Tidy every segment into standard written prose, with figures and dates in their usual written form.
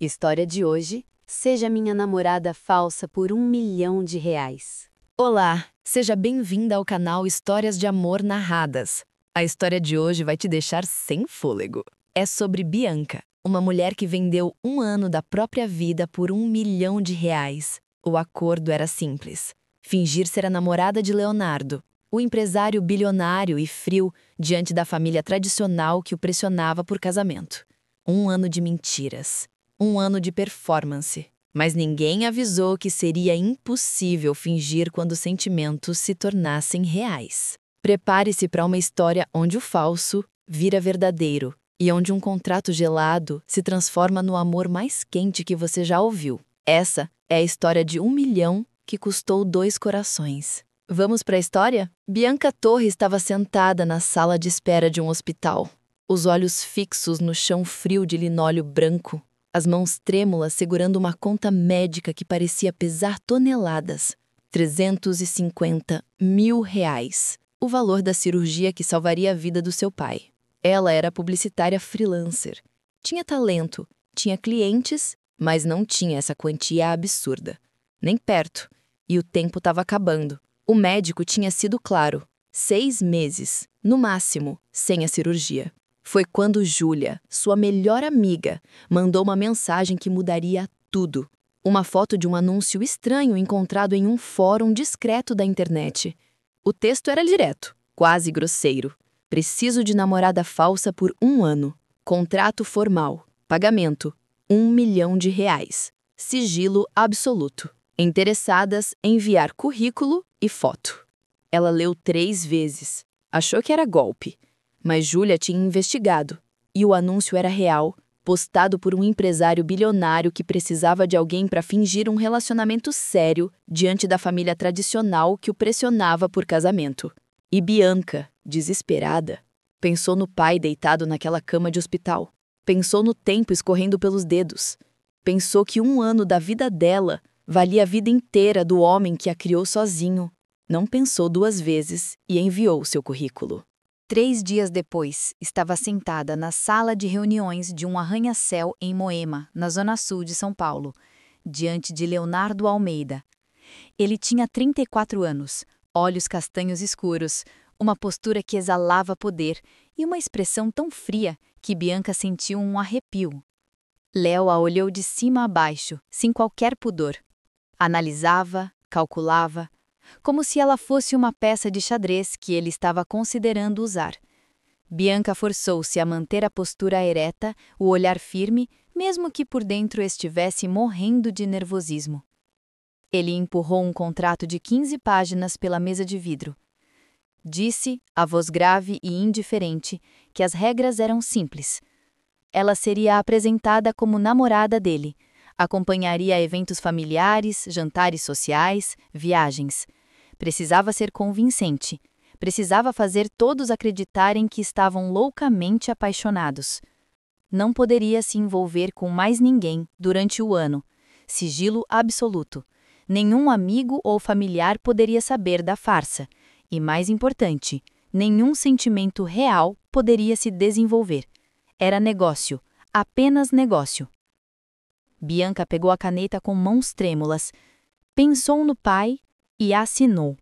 História de hoje: seja minha namorada falsa por R$ 1 milhão. Olá, seja bem-vinda ao canal Histórias de Amor Narradas. A história de hoje vai te deixar sem fôlego. É sobre Bianca, uma mulher que vendeu um ano da própria vida por R$ 1 milhão. O acordo era simples: fingir ser a namorada de Leonardo, o empresário bilionário e frio diante da família tradicional que o pressionava por casamento. Um ano de mentiras. Um ano de performance. Mas ninguém avisou que seria impossível fingir quando os sentimentos se tornassem reais. Prepare-se para uma história onde o falso vira verdadeiro e onde um contrato gelado se transforma no amor mais quente que você já ouviu. Essa é a história de 1 milhão que custou 2 corações. Vamos para a história? Bianca Torre estava sentada na sala de espera de um hospital, os olhos fixos no chão frio de linóleo branco, as mãos trêmulas segurando uma conta médica que parecia pesar toneladas. R$ 350 mil, o valor da cirurgia que salvaria a vida do seu pai. Ela era publicitária freelancer. Tinha talento, tinha clientes, mas não tinha essa quantia absurda. Nem perto. E o tempo estava acabando. O médico tinha sido claro: 6 meses, no máximo, sem a cirurgia. Foi quando Júlia, sua melhor amiga, mandou uma mensagem que mudaria tudo. Uma foto de um anúncio estranho encontrado em um fórum discreto da internet. O texto era direto, quase grosseiro. Preciso de namorada falsa por 1 ano. Contrato formal. Pagamento: R$ 1 milhão. Sigilo absoluto. Interessadas, enviar currículo e foto. Ela leu 3 vezes. Achou que era golpe. Mas Júlia tinha investigado, e o anúncio era real, postado por um empresário bilionário que precisava de alguém para fingir um relacionamento sério diante da família tradicional que o pressionava por casamento. E Bianca, desesperada, pensou no pai deitado naquela cama de hospital. Pensou no tempo escorrendo pelos dedos. Pensou que 1 ano da vida dela valia a vida inteira do homem que a criou sozinho. Não pensou 2 vezes e enviou seu currículo. 3 dias depois, estava sentada na sala de reuniões de um arranha-céu em Moema, na zona sul de São Paulo, diante de Leonardo Almeida. Ele tinha 34 anos, olhos castanhos escuros, uma postura que exalava poder e uma expressão tão fria que Bianca sentiu um arrepio. Léo a olhou de cima a baixo, sem qualquer pudor. Analisava, calculava, como se ela fosse uma peça de xadrez que ele estava considerando usar. Bianca forçou-se a manter a postura ereta, o olhar firme, mesmo que por dentro estivesse morrendo de nervosismo. Ele empurrou um contrato de 15 páginas pela mesa de vidro. Disse, a voz grave e indiferente, que as regras eram simples. Ela seria apresentada como namorada dele. Acompanharia eventos familiares, jantares sociais, viagens. Precisava ser convincente. Precisava fazer todos acreditarem que estavam loucamente apaixonados. Não poderia se envolver com mais ninguém durante o ano. Sigilo absoluto. Nenhum amigo ou familiar poderia saber da farsa. E, mais importante, nenhum sentimento real poderia se desenvolver. Era negócio. Apenas negócio. Bianca pegou a caneta com mãos trêmulas, pensou no pai e assinou.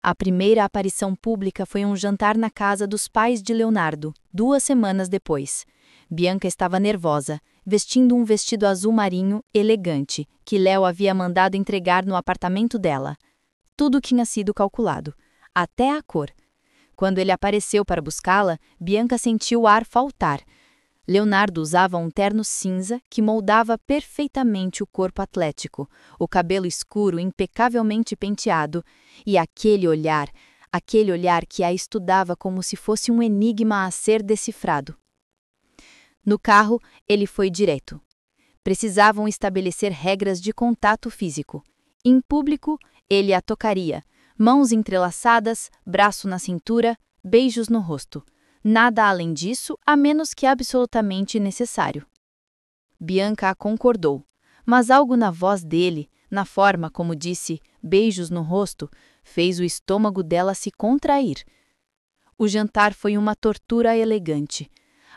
A primeira aparição pública foi um jantar na casa dos pais de Leonardo, 2 semanas depois. Bianca estava nervosa, vestindo um vestido azul marinho elegante, que Léo havia mandado entregar no apartamento dela. Tudo tinha sido calculado, até a cor. Quando ele apareceu para buscá-la, Bianca sentiu o ar faltar. Leonardo usava um terno cinza que moldava perfeitamente o corpo atlético, o cabelo escuro impecavelmente penteado, e aquele olhar que a estudava como se fosse um enigma a ser decifrado. No carro, ele foi direto. Precisavam estabelecer regras de contato físico. Em público, ele a tocaria, mãos entrelaçadas, braço na cintura, beijos no rosto. Nada além disso, a menos que absolutamente necessário. Bianca concordou, mas algo na voz dele, na forma como disse beijos no rosto, fez o estômago dela se contrair. O jantar foi uma tortura elegante.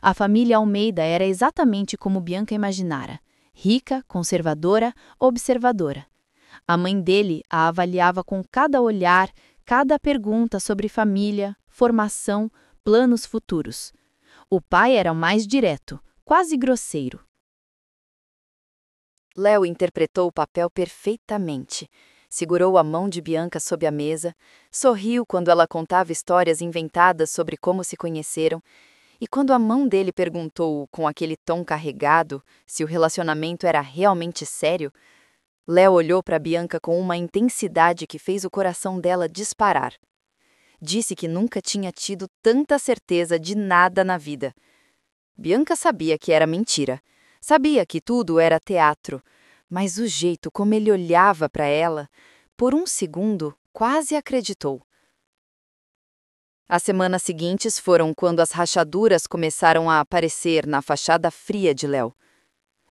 A família Almeida era exatamente como Bianca imaginara: rica, conservadora, observadora. A mãe dele a avaliava com cada olhar, cada pergunta sobre família, formação, planos futuros. O pai era o mais direto, quase grosseiro. Léo interpretou o papel perfeitamente. Segurou a mão de Bianca sob a mesa, sorriu quando ela contava histórias inventadas sobre como se conheceram, e quando a mão dele perguntou, com aquele tom carregado, se o relacionamento era realmente sério, Léo olhou para Bianca com uma intensidade que fez o coração dela disparar. Disse que nunca tinha tido tanta certeza de nada na vida. Bianca sabia que era mentira, sabia que tudo era teatro, mas o jeito como ele olhava para ela, por um segundo, quase acreditou. As semanas seguintes foram quando as rachaduras começaram a aparecer na fachada fria de Léo.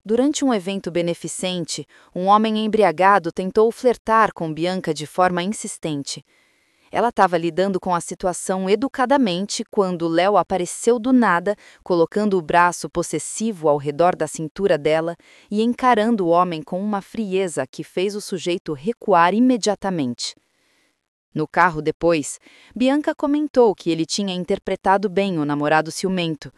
Durante um evento beneficente, um homem embriagado tentou flertar com Bianca de forma insistente. Ela estava lidando com a situação educadamente quando Léo apareceu do nada, colocando o braço possessivo ao redor da cintura dela e encarando o homem com uma frieza que fez o sujeito recuar imediatamente. No carro depois, Bianca comentou que ele tinha interpretado bem o namorado ciumento.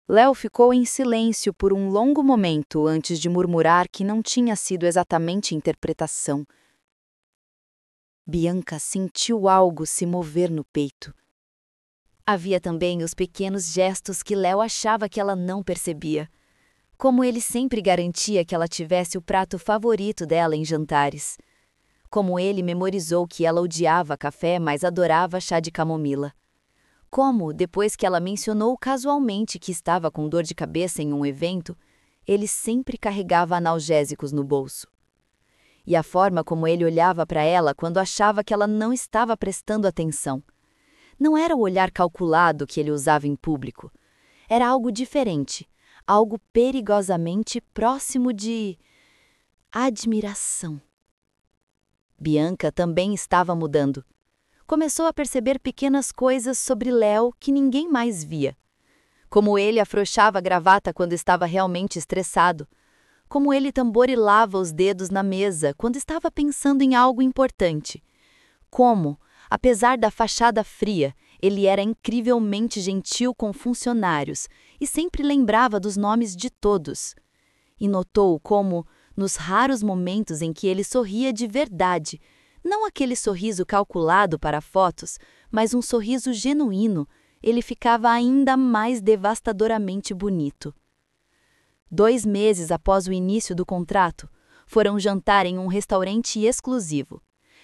Léo ficou em silêncio por um longo momento antes de murmurar que não tinha sido exatamente interpretação. Bianca sentiu algo se mover no peito. Havia também os pequenos gestos que Léo achava que ela não percebia. Como ele sempre garantia que ela tivesse o prato favorito dela em jantares. Como ele memorizou que ela odiava café, mas adorava chá de camomila. Como, depois que ela mencionou casualmente que estava com dor de cabeça em um evento, ele sempre carregava analgésicos no bolso. E a forma como ele olhava para ela quando achava que ela não estava prestando atenção. Não era o olhar calculado que ele usava em público. Era algo diferente, algo perigosamente próximo de admiração. Bianca também estava mudando. Começou a perceber pequenas coisas sobre Léo que ninguém mais via. Como ele afrouxava a gravata quando estava realmente estressado. Como ele tamborilava os dedos na mesa quando estava pensando em algo importante. Como, apesar da fachada fria, ele era incrivelmente gentil com funcionários e sempre lembrava dos nomes de todos. E notou como, nos raros momentos em que ele sorria de verdade, não aquele sorriso calculado para fotos, mas um sorriso genuíno, ele ficava ainda mais devastadoramente bonito. 2 meses após o início do contrato, foram jantar em um restaurante exclusivo.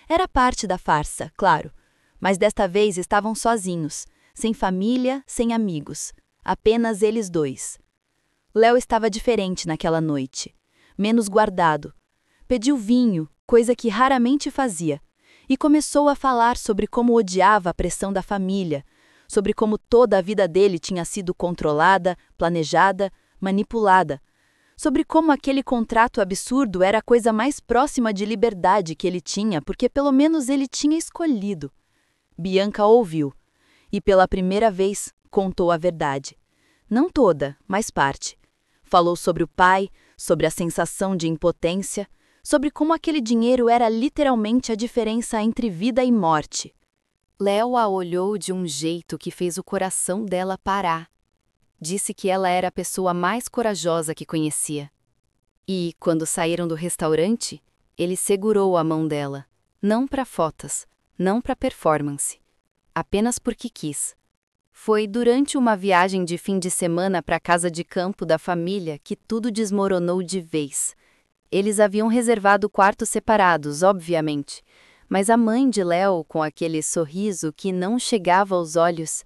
Era parte da farsa, claro, mas desta vez estavam sozinhos, sem família, sem amigos, apenas eles dois. Léo estava diferente naquela noite, menos guardado. Pediu vinho, coisa que raramente fazia, e começou a falar sobre como odiava a pressão da família, sobre como toda a vida dele tinha sido controlada, planejada, manipulada, sobre como aquele contrato absurdo era a coisa mais próxima de liberdade que ele tinha, porque pelo menos ele tinha escolhido. Bianca ouviu, e pela primeira vez contou a verdade. Não toda, mas parte. Falou sobre o pai, sobre a sensação de impotência, sobre como aquele dinheiro era literalmente a diferença entre vida e morte. Léo a olhou de um jeito que fez o coração dela parar. Disse que ela era a pessoa mais corajosa que conhecia. E, quando saíram do restaurante, ele segurou a mão dela, não para fotos, não para performance, apenas porque quis. Foi durante uma viagem de fim de semana para a casa de campo da família que tudo desmoronou de vez. Eles haviam reservado quartos separados, obviamente, mas a mãe de Léo, com aquele sorriso que não chegava aos olhos,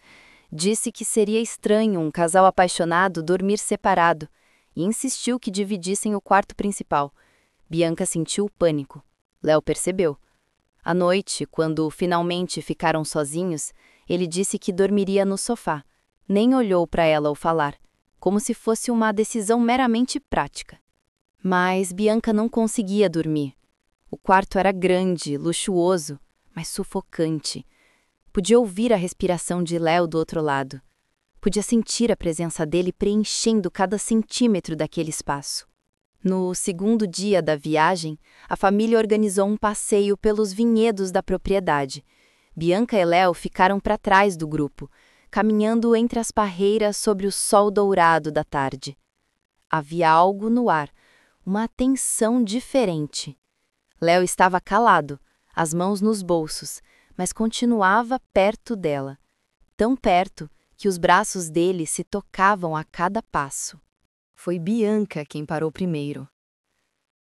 disse que seria estranho um casal apaixonado dormir separado e insistiu que dividissem o quarto principal. Bianca sentiu o pânico. Léo percebeu. À noite, quando finalmente ficaram sozinhos, ele disse que dormiria no sofá. Nem olhou para ela ao falar, como se fosse uma decisão meramente prática. Mas Bianca não conseguia dormir. O quarto era grande, luxuoso, mas sufocante. Podia ouvir a respiração de Léo do outro lado. Podia sentir a presença dele preenchendo cada centímetro daquele espaço. No segundo dia da viagem, a família organizou um passeio pelos vinhedos da propriedade. Bianca e Léo ficaram para trás do grupo, caminhando entre as parreiras sobre o sol dourado da tarde. Havia algo no ar, uma tensão diferente. Léo estava calado, as mãos nos bolsos, mas continuava perto dela. Tão perto que os braços dele se tocavam a cada passo. Foi Bianca quem parou primeiro.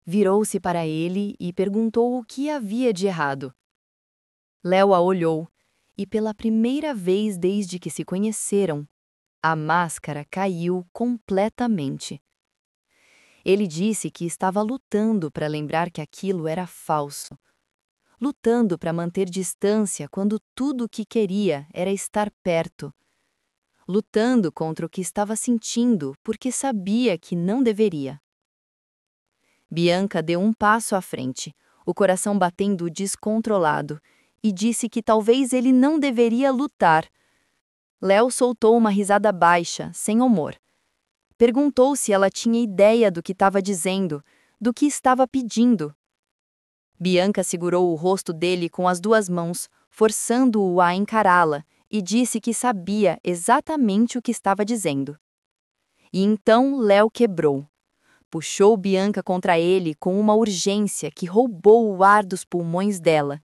Virou-se para ele e perguntou o que havia de errado. Léo a olhou, e pela primeira vez desde que se conheceram, a máscara caiu completamente. Ele disse que estava lutando para lembrar que aquilo era falso. Lutando para manter distância quando tudo o que queria era estar perto. Lutando contra o que estava sentindo porque sabia que não deveria. Bianca deu um passo à frente, o coração batendo descontrolado, e disse que talvez ele não deveria lutar. Léo soltou uma risada baixa, sem humor. Perguntou se ela tinha ideia do que estava dizendo, do que estava pedindo. Bianca segurou o rosto dele com as duas mãos, forçando-o a encará-la, e disse que sabia exatamente o que estava dizendo. E então Léo quebrou. Puxou Bianca contra ele com uma urgência que roubou o ar dos pulmões dela.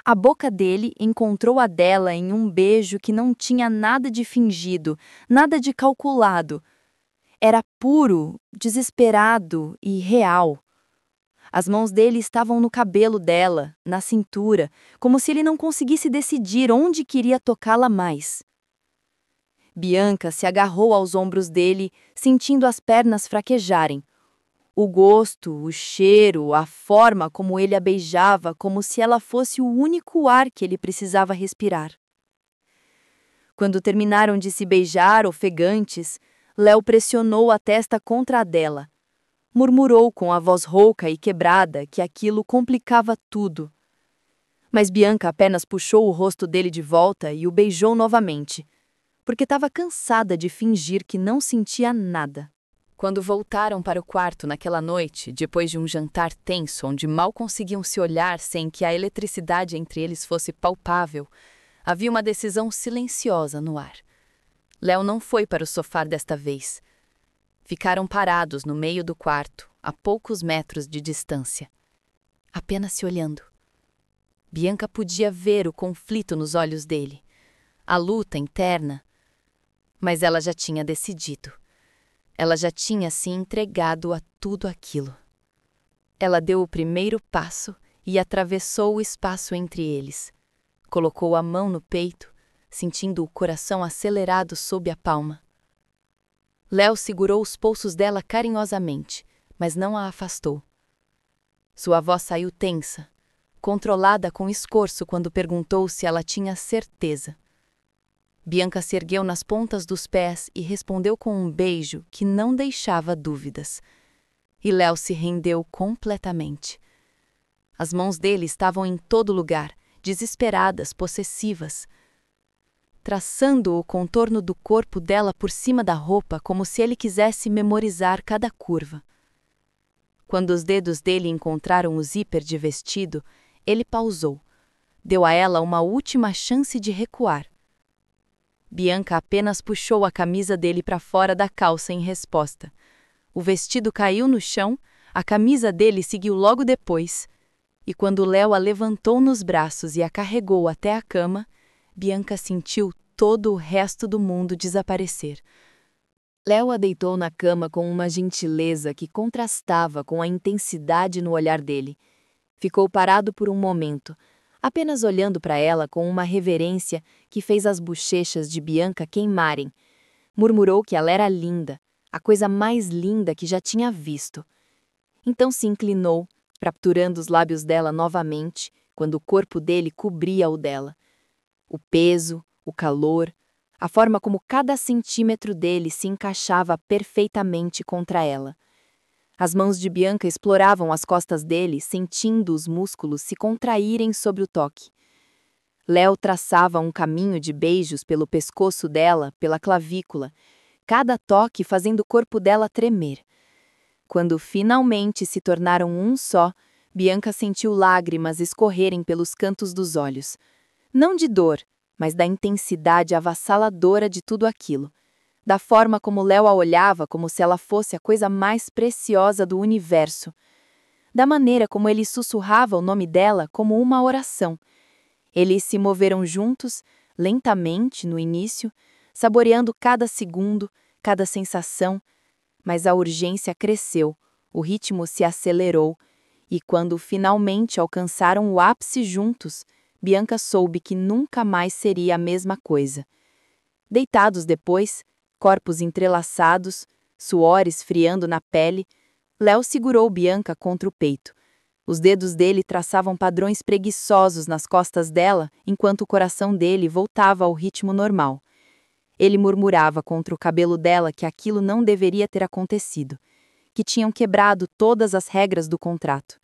A boca dele encontrou a dela em um beijo que não tinha nada de fingido, nada de calculado. Era puro, desesperado e real. As mãos dele estavam no cabelo dela, na cintura, como se ele não conseguisse decidir onde queria tocá-la mais. Bianca se agarrou aos ombros dele, sentindo as pernas fraquejarem. O gosto, o cheiro, a forma como ele a beijava, como se ela fosse o único ar que ele precisava respirar. Quando terminaram de se beijar ofegantes, Léo pressionou a testa contra a dela. Murmurou com a voz rouca e quebrada que aquilo complicava tudo. Mas Bianca apenas puxou o rosto dele de volta e o beijou novamente, porque estava cansada de fingir que não sentia nada. Quando voltaram para o quarto naquela noite, depois de um jantar tenso onde mal conseguiam se olhar sem que a eletricidade entre eles fosse palpável, havia uma decisão silenciosa no ar. Léo não foi para o sofá desta vez. Ficaram parados no meio do quarto, a poucos metros de distância, apenas se olhando. Bianca podia ver o conflito nos olhos dele, a luta interna, mas ela já tinha decidido. Ela já tinha se entregado a tudo aquilo. Ela deu o primeiro passo e atravessou o espaço entre eles. Colocou a mão no peito, sentindo o coração acelerado sob a palma. Léo segurou os pulsos dela carinhosamente, mas não a afastou. Sua voz saiu tensa, controlada com esforço quando perguntou se ela tinha certeza. Bianca se ergueu nas pontas dos pés e respondeu com um beijo que não deixava dúvidas. E Léo se rendeu completamente. As mãos dele estavam em todo lugar, desesperadas, possessivas, traçando o contorno do corpo dela por cima da roupa como se ele quisesse memorizar cada curva. Quando os dedos dele encontraram o zíper de vestido, ele pausou. Deu a ela uma última chance de recuar. Bianca apenas puxou a camisa dele para fora da calça em resposta. O vestido caiu no chão, a camisa dele seguiu logo depois, e quando Léo a levantou nos braços e a carregou até a cama, Bianca sentiu todo o resto do mundo desaparecer. Léo a deitou na cama com uma gentileza que contrastava com a intensidade no olhar dele. Ficou parado por um momento, apenas olhando para ela com uma reverência que fez as bochechas de Bianca queimarem. Murmurou que ela era linda, a coisa mais linda que já tinha visto. Então se inclinou, capturando os lábios dela novamente, quando o corpo dele cobria o dela. O peso, o calor, a forma como cada centímetro dele se encaixava perfeitamente contra ela. As mãos de Bianca exploravam as costas dele, sentindo os músculos se contraírem sob o toque. Léo traçava um caminho de beijos pelo pescoço dela, pela clavícula, cada toque fazendo o corpo dela tremer. Quando finalmente se tornaram um só, Bianca sentiu lágrimas escorrerem pelos cantos dos olhos. Não de dor, mas da intensidade avassaladora de tudo aquilo. Da forma como Léo a olhava como se ela fosse a coisa mais preciosa do universo. Da maneira como ele sussurrava o nome dela como uma oração. Eles se moveram juntos, lentamente, no início, saboreando cada segundo, cada sensação, mas a urgência cresceu, o ritmo se acelerou, e quando finalmente alcançaram o ápice juntos, Bianca soube que nunca mais seria a mesma coisa. Deitados depois, corpos entrelaçados, suor esfriando na pele, Léo segurou Bianca contra o peito. Os dedos dele traçavam padrões preguiçosos nas costas dela, enquanto o coração dele voltava ao ritmo normal. Ele murmurava contra o cabelo dela que aquilo não deveria ter acontecido, que tinham quebrado todas as regras do contrato.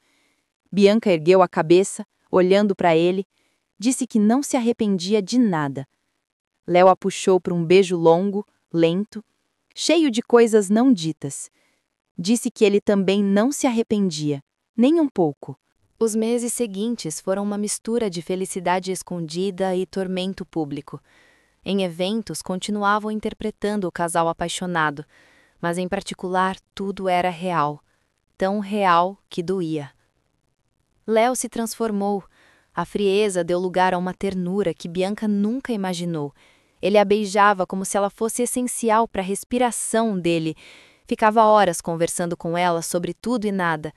Bianca ergueu a cabeça, olhando para ele, disse que não se arrependia de nada. Léo a puxou para um beijo longo, lento, cheio de coisas não ditas. Disse que ele também não se arrependia. Nem um pouco. Os meses seguintes foram uma mistura de felicidade escondida e tormento público. Em eventos, continuavam interpretando o casal apaixonado, mas em particular tudo era real. Tão real que doía. Léo se transformou. A frieza deu lugar a uma ternura que Bianca nunca imaginou. Ele a beijava como se ela fosse essencial para a respiração dele. Ficava horas conversando com ela sobre tudo e nada.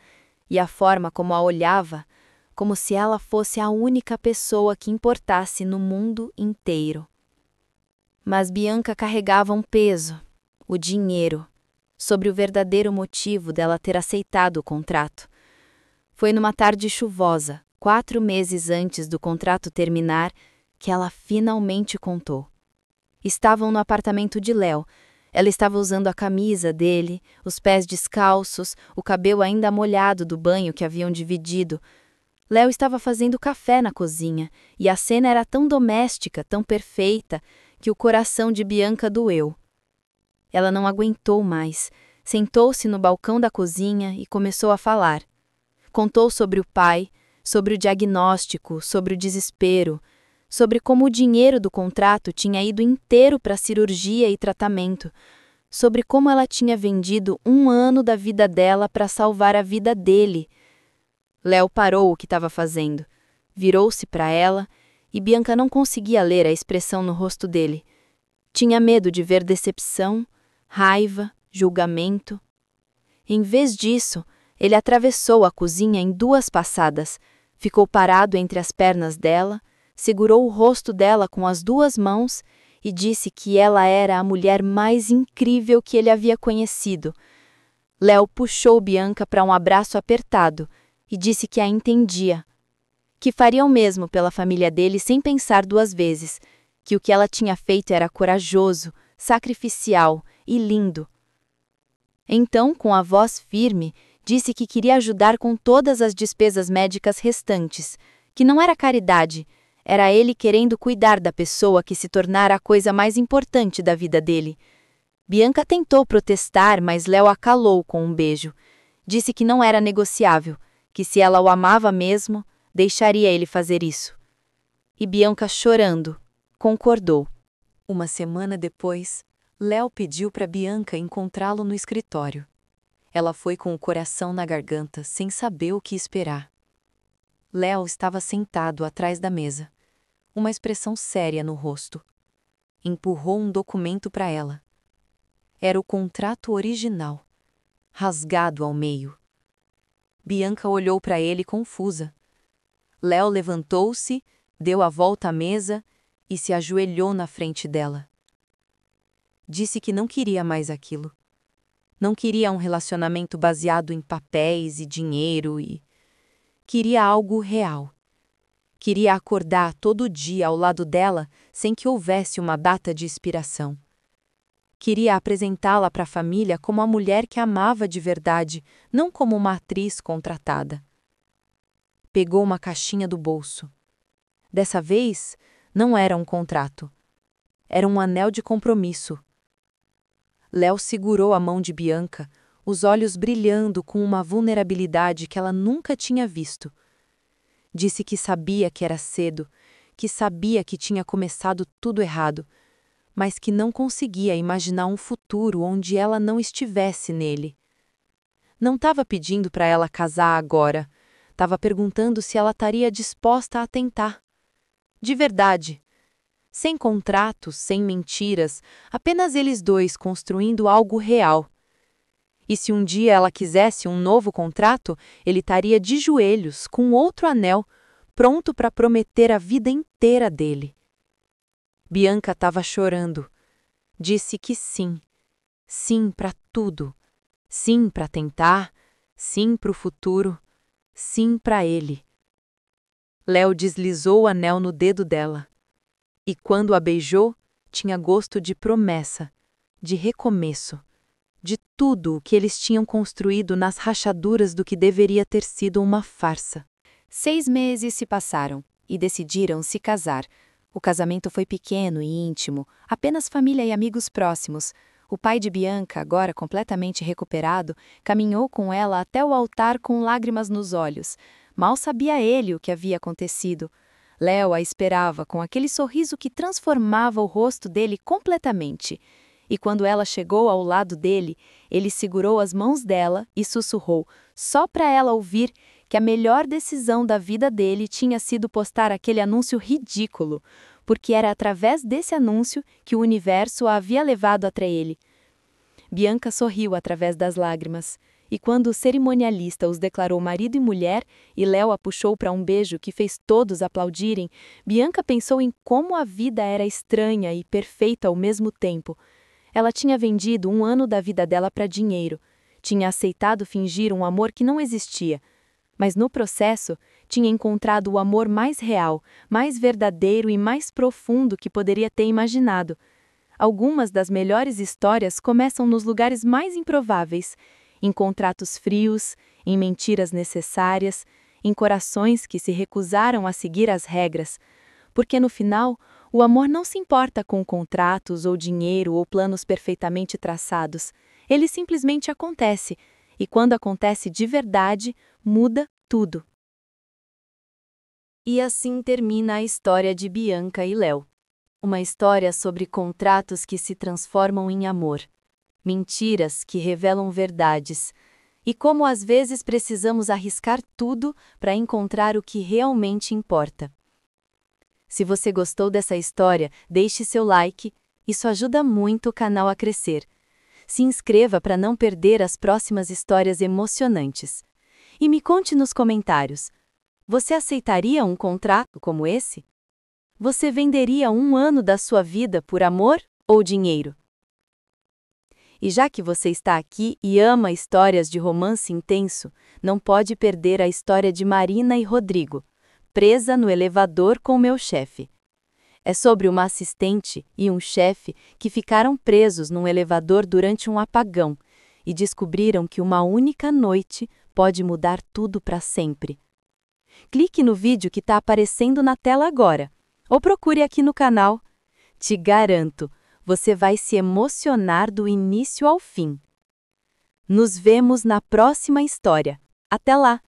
E a forma como a olhava, como se ela fosse a única pessoa que importasse no mundo inteiro. Mas Bianca carregava um peso, o dinheiro, sobre o verdadeiro motivo dela ter aceitado o contrato. Foi numa tarde chuvosa, 4 meses antes do contrato terminar, que ela finalmente contou. Estavam no apartamento de Léo. Ela estava usando a camisa dele, os pés descalços, o cabelo ainda molhado do banho que haviam dividido. Léo estava fazendo café na cozinha, e a cena era tão doméstica, tão perfeita, que o coração de Bianca doeu. Ela não aguentou mais, sentou-se no balcão da cozinha e começou a falar. Contou sobre o pai, sobre o diagnóstico, sobre o desespero, sobre como o dinheiro do contrato tinha ido inteiro para cirurgia e tratamento, sobre como ela tinha vendido 1 ano da vida dela para salvar a vida dele. Léo parou o que estava fazendo, virou-se para ela e Bianca não conseguia ler a expressão no rosto dele. Tinha medo de ver decepção, raiva, julgamento. Em vez disso, ele atravessou a cozinha em 2 passadas, ficou parado entre as pernas dela, segurou o rosto dela com as 2 mãos e disse que ela era a mulher mais incrível que ele havia conhecido. Léo puxou Bianca para um abraço apertado e disse que a entendia, que faria o mesmo pela família dele sem pensar 2 vezes, que o que ela tinha feito era corajoso, sacrificial e lindo. Então, com a voz firme, disse que queria ajudar com todas as despesas médicas restantes, que não era caridade, era ele querendo cuidar da pessoa que se tornara a coisa mais importante da vida dele. Bianca tentou protestar, mas Léo a calou com um beijo. Disse que não era negociável, que se ela o amava mesmo, deixaria ele fazer isso. E Bianca, chorando, concordou. 1 semana depois, Léo pediu para Bianca encontrá-lo no escritório. Ela foi com o coração na garganta, sem saber o que esperar. Léo estava sentado atrás da mesa, uma expressão séria no rosto. Empurrou um documento para ela. Era o contrato original, rasgado ao meio. Bianca olhou para ele confusa. Léo levantou-se, deu a volta à mesa e se ajoelhou na frente dela. Disse que não queria mais aquilo. Não queria um relacionamento baseado em papéis e dinheiro e... Queria algo real. Queria acordar todo dia ao lado dela sem que houvesse uma data de expiração. Queria apresentá-la para a família como a mulher que amava de verdade, não como uma atriz contratada. Pegou uma caixinha do bolso. Dessa vez, não era um contrato. Era um anel de compromisso. Léo segurou a mão de Bianca, os olhos brilhando com uma vulnerabilidade que ela nunca tinha visto. Disse que sabia que era cedo, que sabia que tinha começado tudo errado, mas que não conseguia imaginar um futuro onde ela não estivesse nele. Não estava pedindo para ela casar agora, estava perguntando se ela estaria disposta a tentar. De verdade. Sem contratos, sem mentiras, apenas eles dois construindo algo real. E se um dia ela quisesse um novo contrato, ele estaria de joelhos, com outro anel, pronto para prometer a vida inteira dele. Bianca estava chorando. Disse que sim. Sim para tudo. Sim para tentar. Sim para o futuro. Sim para ele. Léo deslizou o anel no dedo dela. E quando a beijou, tinha gosto de promessa, de recomeço, de tudo o que eles tinham construído nas rachaduras do que deveria ter sido uma farsa. 6 meses se passaram e decidiram se casar. O casamento foi pequeno e íntimo, apenas família e amigos próximos. O pai de Bianca, agora completamente recuperado, caminhou com ela até o altar com lágrimas nos olhos. Mal sabia ele o que havia acontecido. Léo a esperava com aquele sorriso que transformava o rosto dele completamente. E quando ela chegou ao lado dele, ele segurou as mãos dela e sussurrou, só para ela ouvir, que a melhor decisão da vida dele tinha sido postar aquele anúncio ridículo, porque era através desse anúncio que o universo a havia levado até ele. Bianca sorriu através das lágrimas. E quando o cerimonialista os declarou marido e mulher, e Léo a puxou para um beijo que fez todos aplaudirem, Bianca pensou em como a vida era estranha e perfeita ao mesmo tempo. Ela tinha vendido 1 ano da vida dela para dinheiro, tinha aceitado fingir um amor que não existia, mas no processo tinha encontrado o amor mais real, mais verdadeiro e mais profundo que poderia ter imaginado. Algumas das melhores histórias começam nos lugares mais improváveis, em contratos frios, em mentiras necessárias, em corações que se recusaram a seguir as regras, porque no final, o amor não se importa com contratos ou dinheiro ou planos perfeitamente traçados. Ele simplesmente acontece, e quando acontece de verdade, muda tudo. E assim termina a história de Bianca e Léo. Uma história sobre contratos que se transformam em amor. Mentiras que revelam verdades, e como às vezes precisamos arriscar tudo para encontrar o que realmente importa. Se você gostou dessa história, deixe seu like, isso ajuda muito o canal a crescer. Se inscreva para não perder as próximas histórias emocionantes. E me conte nos comentários, você aceitaria um contrato como esse? Você venderia 1 ano da sua vida por amor ou dinheiro? E já que você está aqui e ama histórias de romance intenso, não pode perder a história de Marina e Rodrigo, presa no elevador com meu chefe. É sobre uma assistente e um chefe que ficaram presos num elevador durante um apagão e descobriram que uma única noite pode mudar tudo para sempre. Clique no vídeo que está aparecendo na tela agora, ou procure aqui no canal. Te garanto, você vai se emocionar do início ao fim. Nos vemos na próxima história. Até lá!